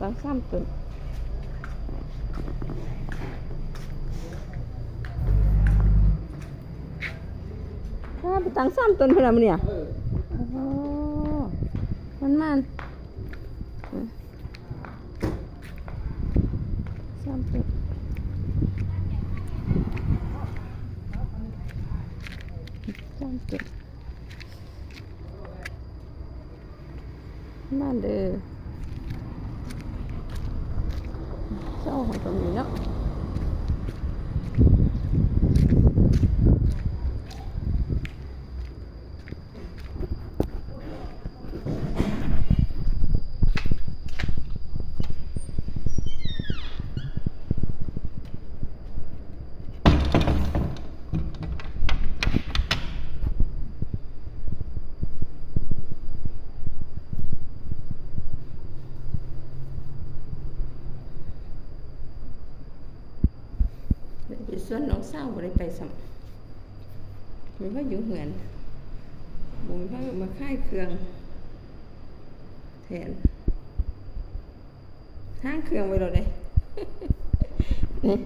ตั้ง3ต้นไปตั้ง3ต้นเพิ่นน่ะมื้อเนี่ยโอ้โหมัน3ต้นมาเด้อเจ้าของตรงนี้เนาะไปส่วนน้องสาวบ่ได้ไปซ้ำมันว่าอยู่เหือนบ่มีพามาค่ายเครื่องแทนทางเครื่องไว้แล้วเด้นี่